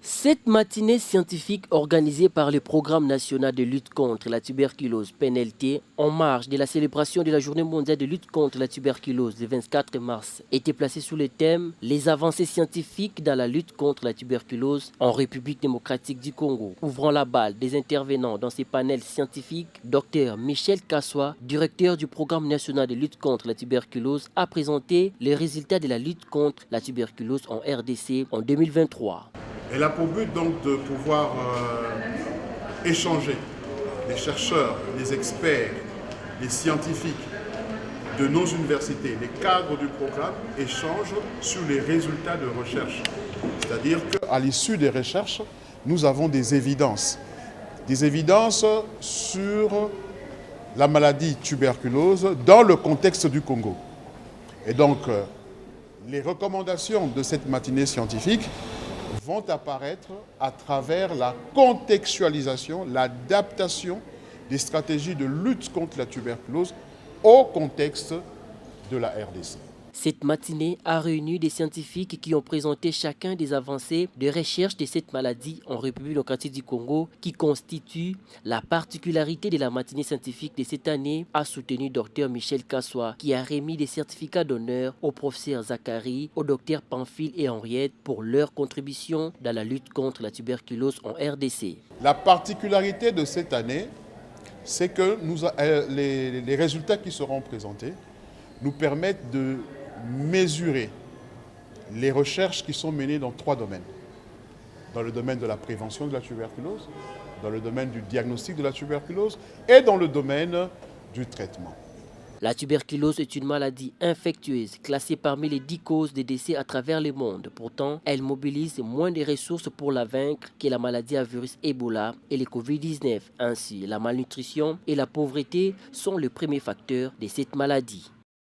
Cette matinée scientifique organisée par le Programme national de lutte contre la tuberculose PNLT en marge de la célébration de la Journée mondiale de lutte contre la tuberculose le 24 mars était placée sous le thème « Les avancées scientifiques dans la lutte contre la tuberculose en République démocratique du Congo ». Ouvrant la balle des intervenants dans ces panels scientifiques, Dr Michel Kassoua, directeur du Programme national de lutte contre la tuberculose, a présenté les résultats de la lutte contre la tuberculose en RDC en 2023. Elle a pour but donc de pouvoir échanger, les chercheurs, les experts, les scientifiques de nos universités, les cadres du programme échangent sur les résultats de recherche. C'est-à-dire qu'à l'issue des recherches, nous avons des évidences sur la maladie tuberculose dans le contexte du Congo. Et donc, les recommandations de cette matinée scientifique vont apparaître à travers la contextualisation, l'adaptation des stratégies de lutte contre la tuberculose au contexte de la RDC. Cette matinée a réuni des scientifiques qui ont présenté chacun des avancées de recherche de cette maladie en République démocratique du Congo qui constitue la particularité de la matinée scientifique de cette année, a soutenu Dr Michel Kassoua qui a remis des certificats d'honneur au professeur Zachary, au Dr Pamphile et Henriette pour leur contribution dans la lutte contre la tuberculose en RDC. La particularité de cette année, c'est que les résultats qui seront présentés nous permettent de mesurer les recherches qui sont menées dans 3 domaines. Dans le domaine de la prévention de la tuberculose, dans le domaine du diagnostic de la tuberculose et dans le domaine du traitement. La tuberculose est une maladie infectieuse classée parmi les 10 causes de décès à travers le monde. Pourtant, elle mobilise moins de ressources pour la vaincre que la maladie à virus Ebola et le Covid-19. Ainsi, la malnutrition et la pauvreté sont les premiers facteurs de cette maladie.